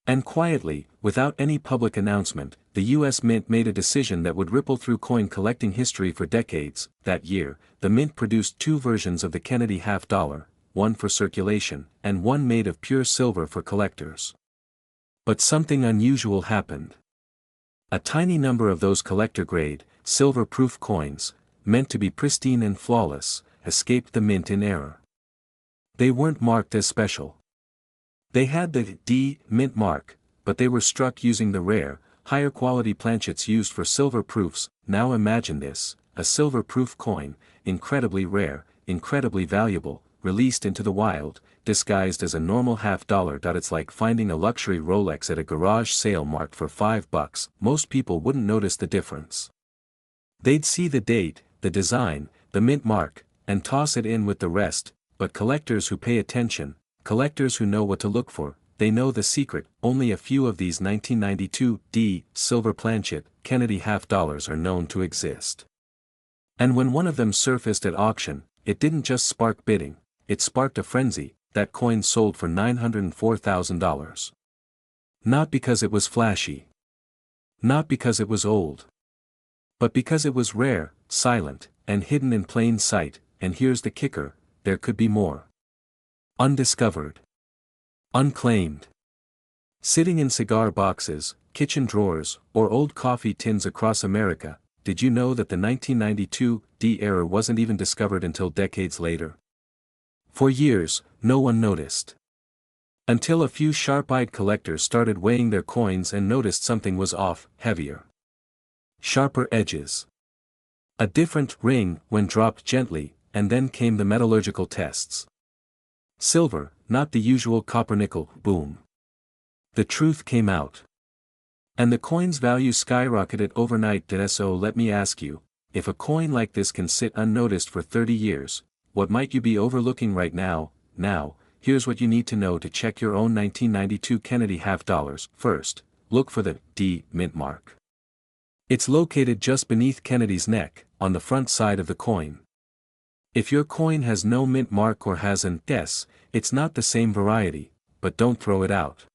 And quietly, without any public announcement, the U.S. Mint made a decision that would ripple through coin collecting history for decades. That year, the Mint produced two versions of the Kennedy half-dollar, one for circulation, and one made of pure silver for collectors. But something unusual happened. A tiny number of those collector-grade, silver-proof coins, meant to be pristine and flawless, escaped the Mint in error. They weren't marked as special. They had the D Mint mark, but they were struck using the rare, higher-quality planchets used for silver proofs. Now imagine this, a silver-proof coin, incredibly rare, incredibly valuable, released into the wild, disguised as a normal half-dollar. It's like finding a luxury Rolex at a garage sale marked for $5. Most people wouldn't notice the difference. They'd see the date, the design, the Mint mark, and toss it in with the rest. But collectors who pay attention, collectors who know what to look for, they know the secret. Only a few of these 1992 D silver planchet Kennedy half-dollars are known to exist. And when one of them surfaced at auction, it didn't just spark bidding, it sparked a frenzy. That coin sold for $904,000. Not because it was flashy. Not because it was old. But because it was rare, silent, and hidden in plain sight. And here's the kicker, there could be more. Undiscovered. Unclaimed. Sitting in cigar boxes, kitchen drawers, or old coffee tins across America. Did you know that the 1992 D error wasn't even discovered until decades later? For years, no one noticed. Until a few sharp-eyed collectors started weighing their coins and noticed something was off. Heavier. Sharper edges. A different ring when dropped gently, and then came the metallurgical tests. Silver, not the usual copper-nickel, boom. The truth came out. And the coin's value skyrocketed overnight. So let me ask you, if a coin like this can sit unnoticed for 30 years, what might you be overlooking right now? Now, here's what you need to know to check your own 1992 Kennedy half-dollars. First, look for the D Mint mark. It's located just beneath Kennedy's neck, on the front side of the coin. If your coin has no Mint mark or has an S, it's not the same variety, but don't throw it out.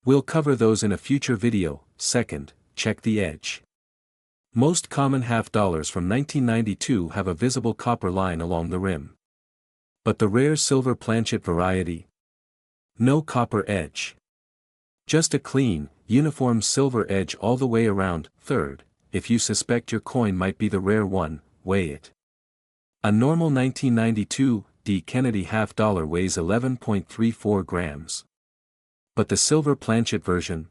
We'll cover those in a future video. Second, check the edge. Most common half-dollars from 1992 have a visible copper line along the rim. But the rare silver planchet variety? No copper edge. Just a clean, uniform silver edge all the way around. Third, if you suspect your coin might be the rare one, weigh it. A normal 1992 D Kennedy half-dollar weighs 11.34 grams. But the silver planchet version?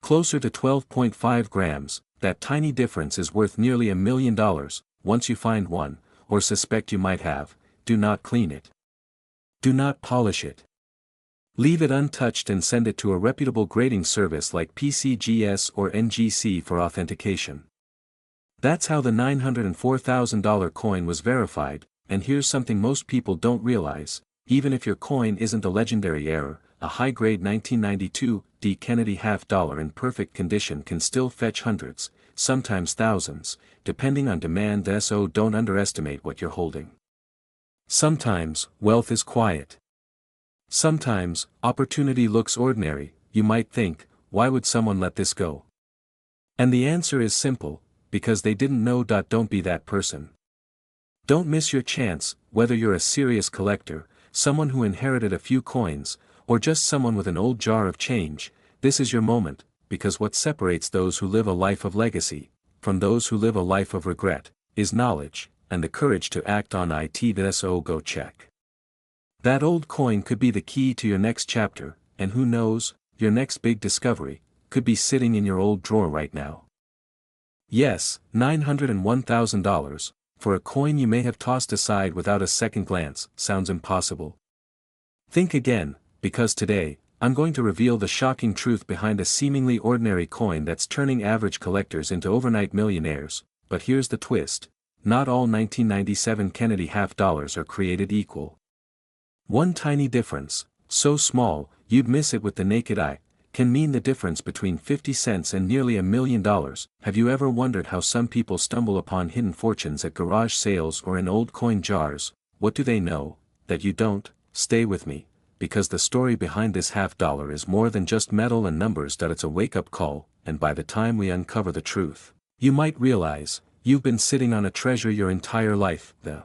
Closer to 12.5 grams, that tiny difference is worth nearly $1 million. Once you find one, or suspect you might have, do not clean it. Do not polish it. Leave it untouched and send it to a reputable grading service like PCGS or NGC for authentication. That's how the $904,000 coin was verified. And here's something most people don't realize, even if your coin isn't a legendary error, a high-grade 1992 D Kennedy half-dollar in perfect condition can still fetch hundreds, sometimes thousands, depending on demand. So don't underestimate what you're holding. Sometimes, wealth is quiet. Sometimes, opportunity looks ordinary. You might think, why would someone let this go? And the answer is simple, because they didn't know. Don't be that person. Don't miss your chance, whether you're a serious collector, someone who inherited a few coins, or just someone with an old jar of change. This is your moment, because what separates those who live a life of legacy, from those who live a life of regret, is knowledge, and the courage to act on it. So go check. That old coin could be the key to your next chapter, and who knows, your next big discovery, could be sitting in your old drawer right now. Yes, $901,000, for a coin you may have tossed aside without a second glance, sounds impossible, Think again, because today, I'm going to reveal the shocking truth behind a seemingly ordinary coin that's turning average collectors into overnight millionaires. But here's the twist: not all 1997 Kennedy half dollars are created equal. One tiny difference, so small, you'd miss it with the naked eye, can mean the difference between 50 cents and nearly $1 million. Have you ever wondered how some people stumble upon hidden fortunes at garage sales or in old coin jars? What do they know that you don't? Stay with me, because the story behind this half dollar is more than just metal and numbers. It's a wake-up call, and by the time we uncover the truth, you might realize you've been sitting on a treasure your entire life. The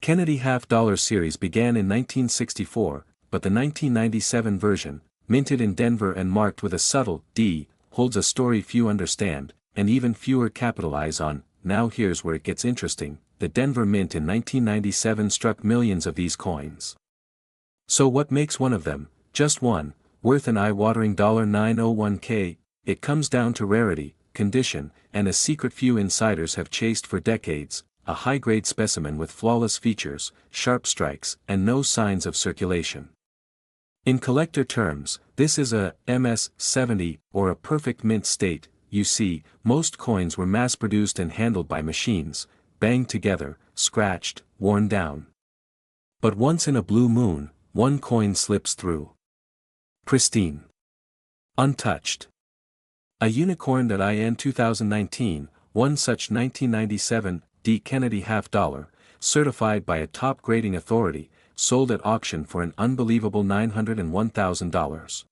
Kennedy half dollar series began in 1964, but the 1997 version, minted in Denver and marked with a subtle D, holds a story few understand, and even fewer capitalize on. Now here's where it gets interesting: the Denver Mint in 1997 struck millions of these coins. So what makes one of them, just one, worth an eye-watering $901K? It comes down to rarity, condition, and a secret few insiders have chased for decades: a high-grade specimen with flawless features, sharp strikes, and no signs of circulation. In collector terms, this is a MS-70, or a perfect mint state. You see, most coins were mass-produced and handled by machines, banged together, scratched, worn down. But once in a blue moon, one coin slips through. Pristine. Untouched. A unicorn. In 2019, one such 1997 D Kennedy half dollar, certified by a top grading authority, sold at auction for an unbelievable $901,000.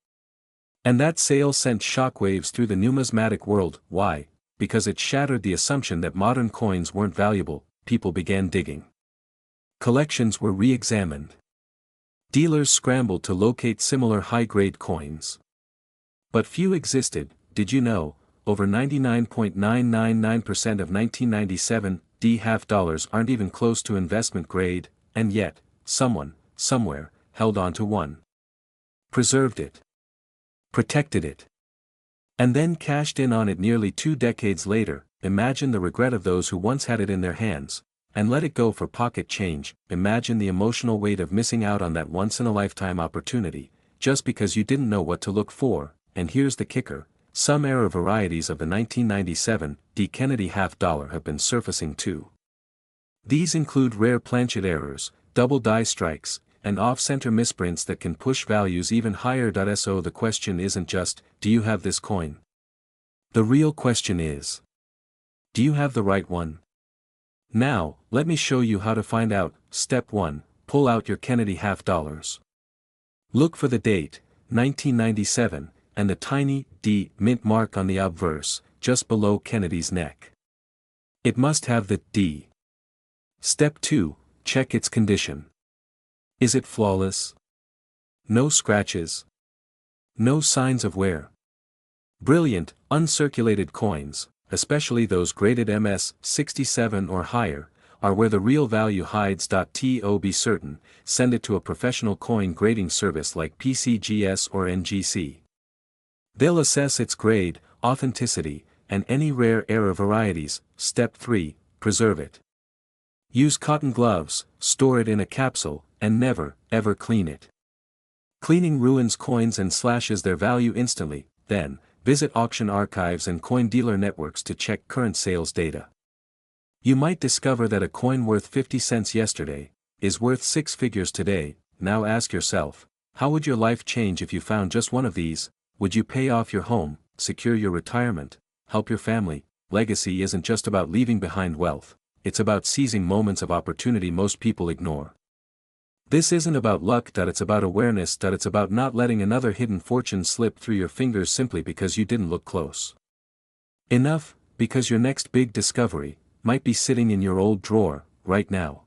And that sale sent shockwaves through the numismatic world. Why? Because it shattered the assumption that modern coins weren't valuable. People began digging. Collections were re-examined. Dealers scrambled to locate similar high-grade coins. But few existed. Did you know, over 99.999% of 1997 D half dollars aren't even close to investment grade, and yet, someone, somewhere, held on to one. Preserved it. Protected it. And then cashed in on it nearly 2 decades later. Imagine the regret of those who once had it in their hands, and let it go for pocket change. Imagine the emotional weight of missing out on that once-in-a-lifetime opportunity, just because you didn't know what to look for. And here's the kicker: some error varieties of the 1997 D Kennedy half dollar have been surfacing too. These include rare planchet errors, double die strikes, and off-center misprints that can push values even higher. So the question isn't just, do you have this coin? The real question is, do you have the right one? Now, let me show you how to find out. Step 1, pull out your Kennedy half dollars. Look for the date, 1997, and the tiny D mint mark on the obverse, just below Kennedy's neck. It must have the D. Step 2, check its condition. Is it flawless? No scratches? No signs of wear? Brilliant, uncirculated coins, especially those graded MS-67 or higher, are where the real value hides. To be certain, send it to a professional coin grading service like PCGS or NGC. They'll assess its grade, authenticity, and any rare error varieties. Step 3, preserve it. Use cotton gloves, store it in a capsule, and never, ever clean it. Cleaning ruins coins and slashes their value instantly. Then, visit auction archives and coin dealer networks to check current sales data. You might discover that a coin worth 50 cents yesterday is worth 6 figures today. Now ask yourself, how would your life change if you found just one of these? Would you pay off your home, secure your retirement, help your family? Legacy isn't just about leaving behind wealth, it's about seizing moments of opportunity most people ignore. This isn't about luck. It's about awareness. It's about not letting another hidden fortune slip through your fingers simply because you didn't look close enough, because your next big discovery might be sitting in your old drawer right now.